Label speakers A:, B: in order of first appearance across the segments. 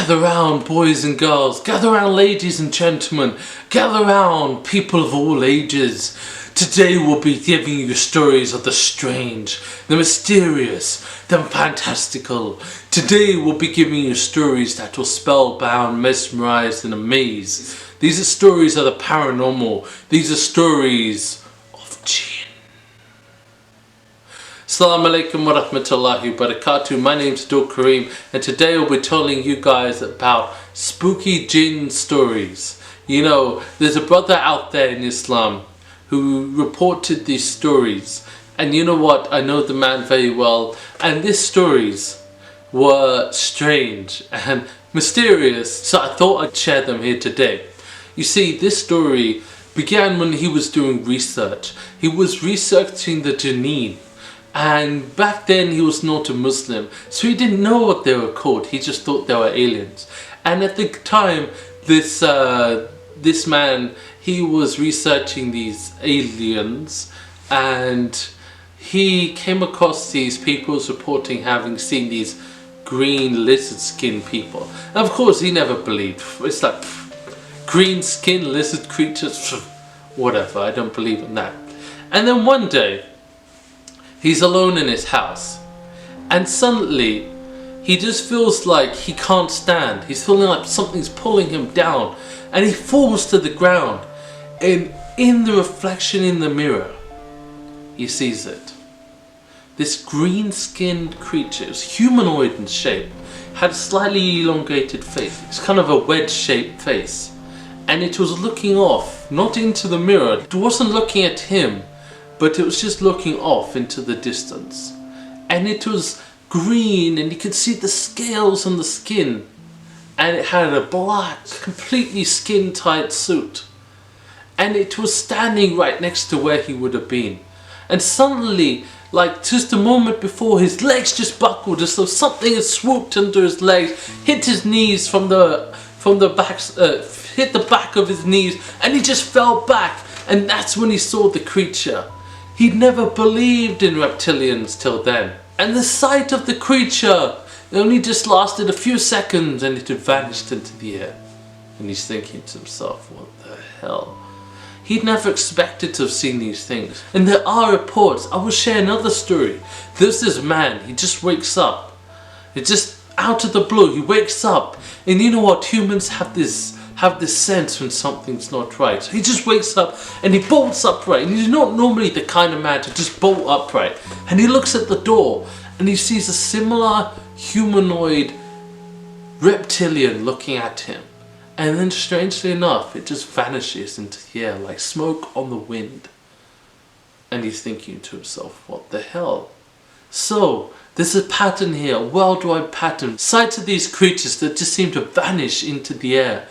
A: Gather round, boys and girls, gather round, ladies and gentlemen, gather round, people of all ages. Today we'll be giving you stories of the strange, the mysterious, the fantastical. Today we'll be giving you stories that will spellbound, mesmerize and amaze. These are stories of the paranormal. These are stories of Jinn. Assalamu alaikum wa rahmatullahi wa barakatuh. My name's Abdul Kareem, and today we'll be telling you guys about spooky jinn stories. You know, there's a brother out there in Islam who reported these stories, and you know what, I know the man very well, and these stories were strange and mysterious, so I thought I'd share them here today. You see, this story began when he was doing research. He was researching the Jinn. And back then he was not a Muslim, so he didn't know what they were called. He just thought they were aliens. And at the time, this man, he was researching these aliens, and he came across these people reporting having seen these green lizard skin people. And of course he never believed. It's like, green skin lizard creatures, whatever, I don't believe in that. And then one day, he's alone in his house, and suddenly he just feels like he can't stand. He's feeling like something's pulling him down, and he falls to the ground, and in the reflection in the mirror he sees it. This green skinned creature, it was humanoid in shape, had a slightly elongated face. It's kind of a wedge shaped face, and it was looking off, not into the mirror. It wasn't looking at him, but it was just looking off into the distance. And it was green, and you could see the scales on the skin. And it had a black, completely skin tight suit. And it was standing right next to where he would have been. And suddenly, like just a moment before, his legs just buckled as though something had swooped under his legs, hit his knees from the back, hit the back of his knees, and he just fell back. And that's when he saw the creature. He'd never believed in reptilians till then. And the sight of the creature only just lasted a few seconds, and it had vanished into the air. And he's thinking to himself, what the hell? He'd never expected to have seen these things. And there are reports. I will share another story. There's this man, he just wakes up. It's just out of the blue, he wakes up. And you know what, humans have this sense when something's not right. So he just wakes up and he bolts upright. And he's not normally the kind of man to just bolt upright. And he looks at the door and he sees a similar humanoid reptilian looking at him. And then strangely enough, it just vanishes into the air like smoke on the wind. And he's thinking to himself, what the hell? So there's a pattern here, a worldwide pattern. Sights of these creatures that just seem to vanish into the air.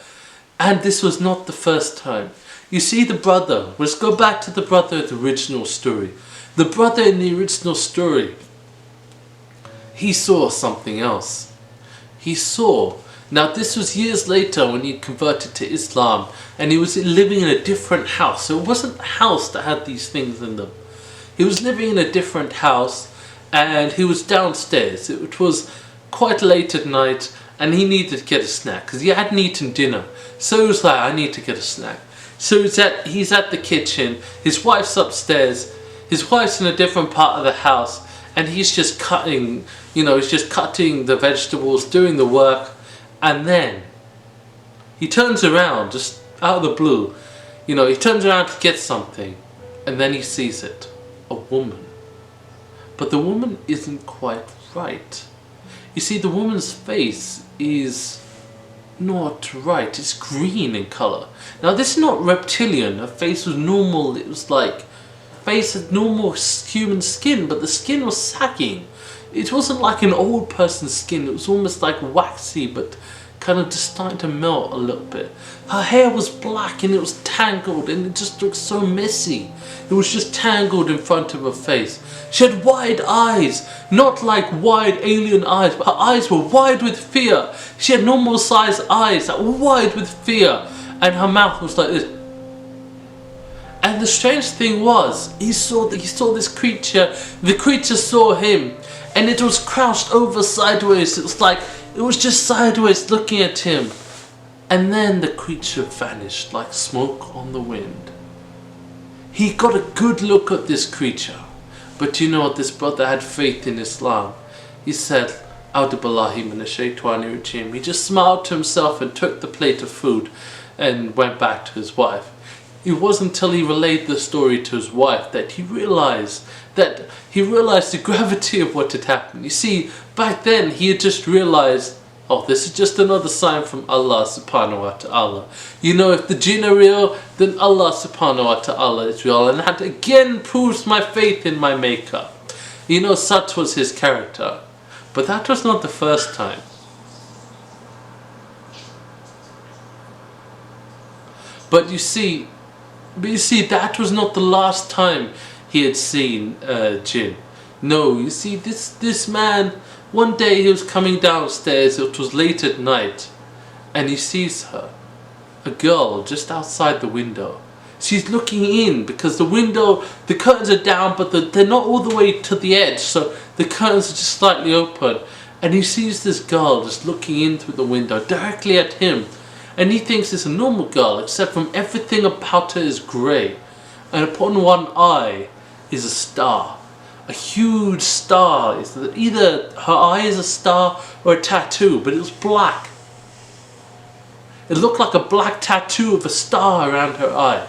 A: And this was not the first time. You see, the brother, let's go back to the brother of the original story. The brother in the original story, he saw something else. He saw, now this was years later when he converted to Islam, and he was living in a different house. So it wasn't the house that had these things in them. He was living in a different house, and he was downstairs. It was quite late at night, and he needed to get a snack because he hadn't eaten dinner. So he was like, I need to get a snack. So he's at the kitchen, his wife's upstairs, his wife's in a different part of the house, and he's just cutting, he's just cutting the vegetables, doing the work, and then he turns around, just out of the blue, he turns around to get something, and then he sees it, a woman. But the woman isn't quite right. You see, the woman's face is not right. It's green in colour. Now this is not reptilian. Her face was normal. It was like face had normal human skin, but the skin was sagging. It wasn't like an old person's skin. It was almost like waxy, but kind of just starting to melt a little bit. Her hair was black and it was tangled, and it just looked so messy. It was just tangled in front of her face. She had wide eyes, not like wide alien eyes, but her eyes were wide with fear. She had normal sized eyes that were wide with fear, and her mouth was like this. And the strange thing was, he saw this creature, the creature saw him, and it was crouched over sideways. It was like It was just sideways looking at him. And then the creature vanished like smoke on the wind. He got a good look at this creature. But you know what, this brother had faith in Islam. He said, A'udhu billahi minash shaitani rajim. He just smiled to himself and took the plate of food and went back to his wife. It wasn't until he relayed the story to his wife that he realized the gravity of what had happened. You see, back then he had just realized, oh, this is just another sign from Allah subhanahu wa ta'ala. You know, if the jinn are real, then Allah subhanahu wa ta'ala is real. And that again proves my faith in my maker. You know, such was his character. But that was not the first time. But you see, that was not the last time he had seen jinn. No, you see, this man, one day he was coming downstairs, it was late at night, and he sees her, a girl just outside the window. She's looking in because the curtains are down, but they're not all the way to the edge, so the curtains are just slightly open. And he sees this girl just looking in through the window directly at him. And he thinks it's a normal girl, except from everything about her is grey. And upon one eye is a star. A huge star. Either her eye is a star or a tattoo, but it was black. It looked like a black tattoo of a star around her eye.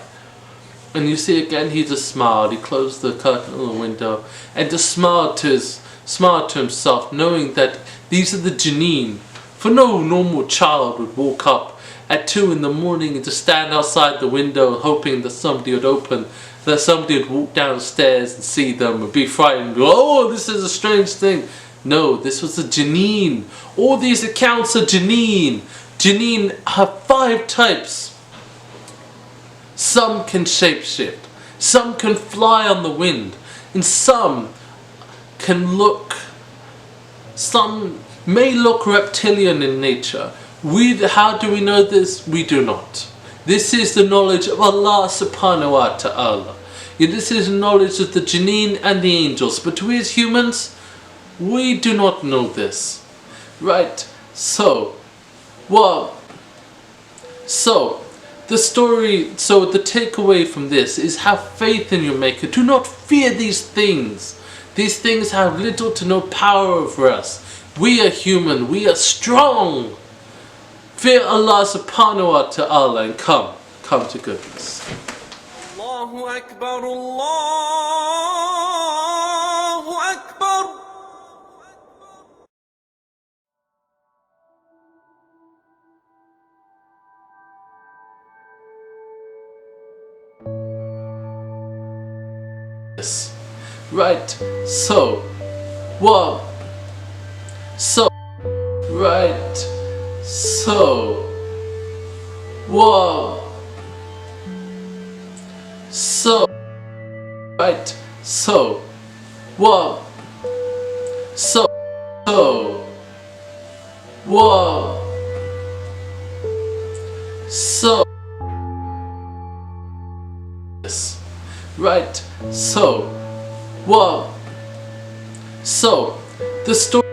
A: And you see again, he just smiled. He closed the curtain on the window and just smiled to himself, knowing that these are the Jinneen. For no normal child would walk up at 2 in the morning and just stand outside the window hoping that somebody would open, that somebody would walk downstairs and see them and be frightened. Oh, this is a strange thing. No, this was a Jinneen. All these accounts are Jinneen. Jinneen have 5 types. Some can shapeshift, some can fly on the wind, and some may look reptilian in nature. How do we know this? We do not. This is the knowledge of Allah subhanahu wa ta'ala. This is the knowledge of the Jinneen and the angels. But we as humans, we do not know this. Right? The takeaway from this is have faith in your maker. Do not fear these things. These things have little to no power over us. We are human, we are strong. Fear Allah subhanahu wa ta'ala and come to goodness. Allahu Akbar, Allahu Akbar. Right, so whoa, so right, so whoa, so right, so whoa, so whoa, so right, so whoa, so the story